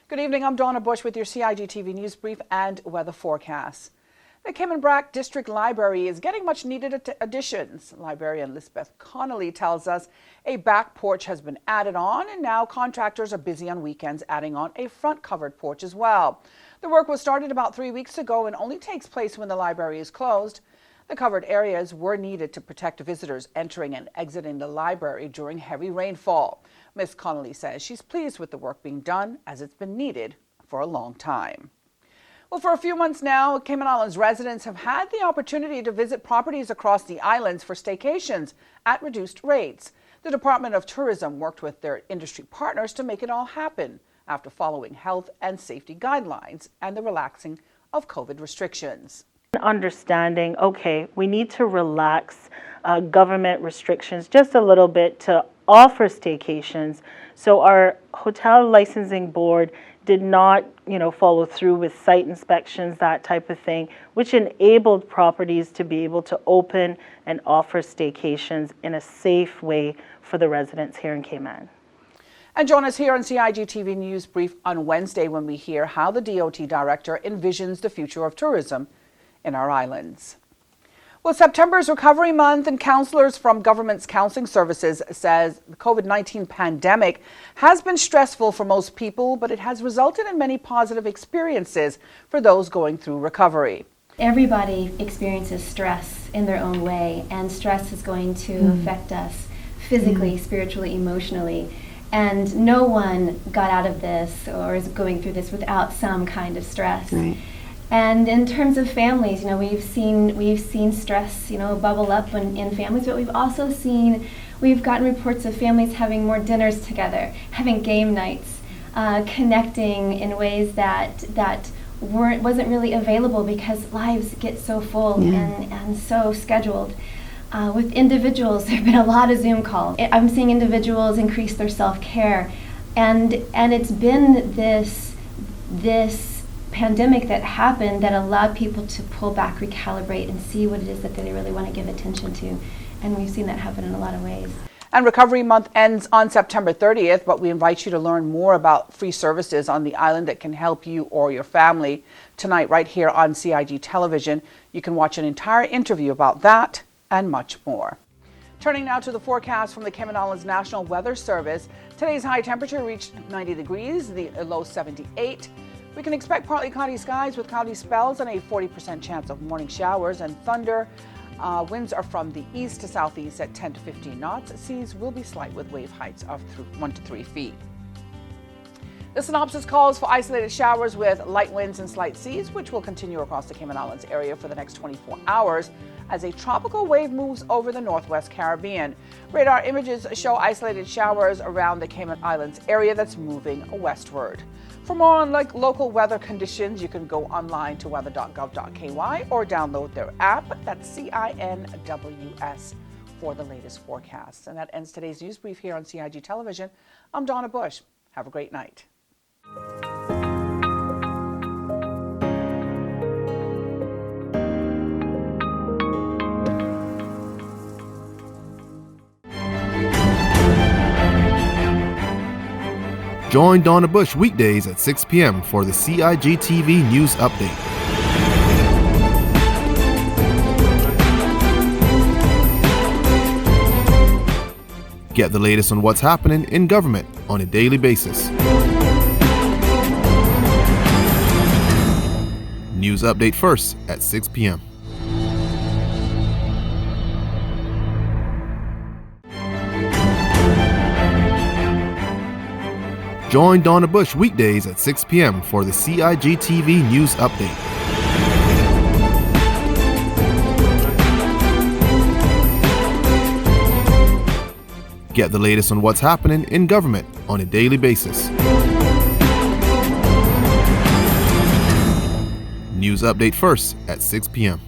Good evening, I'm Donna Bush with your CIG TV News Brief and weather forecast. The Cayman Brac District Library is getting much needed additions. Librarian Lisbeth Connolly tells us a back porch has been added on, and now contractors are busy on weekends adding on a front covered porch as well. The work was started about 3 weeks ago and only takes place when the library is closed. The covered areas were needed to protect visitors entering and exiting the library during heavy rainfall. Ms. Connolly says she's pleased with the work being done as it's been needed for a long time. Well, for a few months now, Cayman Islands residents have had the opportunity to visit properties across the islands for staycations at reduced rates. The Department of Tourism worked with their industry partners to make it all happen after following health and safety guidelines and the relaxing of COVID restrictions. Understanding, okay, we need to relax government restrictions just a little bit to offer staycations. So our hotel licensing board did not, follow through with site inspections, that type of thing, which enabled properties to be able to open and offer staycations in a safe way for the residents here in Cayman. And join us here on CIG TV News Brief on Wednesday when we hear how the DOT director envisions the future of tourism in our islands. Well, September is Recovery Month, and counselors from government's counseling services says the COVID-19 pandemic has been stressful for most people, but it has resulted in many positive experiences for those going through recovery. Everybody experiences stress in their own way, and stress is going to affect us physically, spiritually, emotionally. And no one got out of this or is going through this without some kind of stress. Right. And in terms of families, we've seen stress, bubble up in families, but we've gotten reports of families having more dinners together, having game nights, connecting in ways that wasn't really available because lives get so full and so scheduled. With individuals, there have been a lot of Zoom calls. I'm seeing individuals increase their self-care, and it's been this pandemic that happened that allowed people to pull back, recalibrate, and see what it is that they really want to give attention to. And we've seen that happen in a lot of ways. And Recovery Month ends on September 30th, but we invite you to learn more about free services on the island that can help you or your family. Tonight, right here on CIG Television, you can watch an entire interview about that and much more. Turning now to the forecast from the Cayman Islands National Weather Service. Today's high temperature reached 90 degrees, the low 78. We can expect partly cloudy skies with cloudy spells and a 40% chance of morning showers and thunder. Winds are from the east to southeast at 10 to 15 knots. Seas will be slight with wave heights of 1 to 3 feet. The synopsis calls for isolated showers with light winds and slight seas, which will continue across the Cayman Islands area for the next 24 hours as a tropical wave moves over the northwest Caribbean. Radar images show isolated showers around the Cayman Islands area that's moving westward. For more on local weather conditions, you can go online to weather.gov.ky or download their app, that's CINWS, for the latest forecasts. And that ends today's news brief here on CIG Television. I'm Donna Bush. Have a great night. Join Donna Bush weekdays at 6 p.m. for the CIG TV News Update. Get the latest on what's happening in government on a daily basis. News Update first at 6 p.m. Join Donna Bush weekdays at 6 p.m. for the CIG TV News Update. Get the latest on what's happening in government on a daily basis. News Update first at 6 p.m.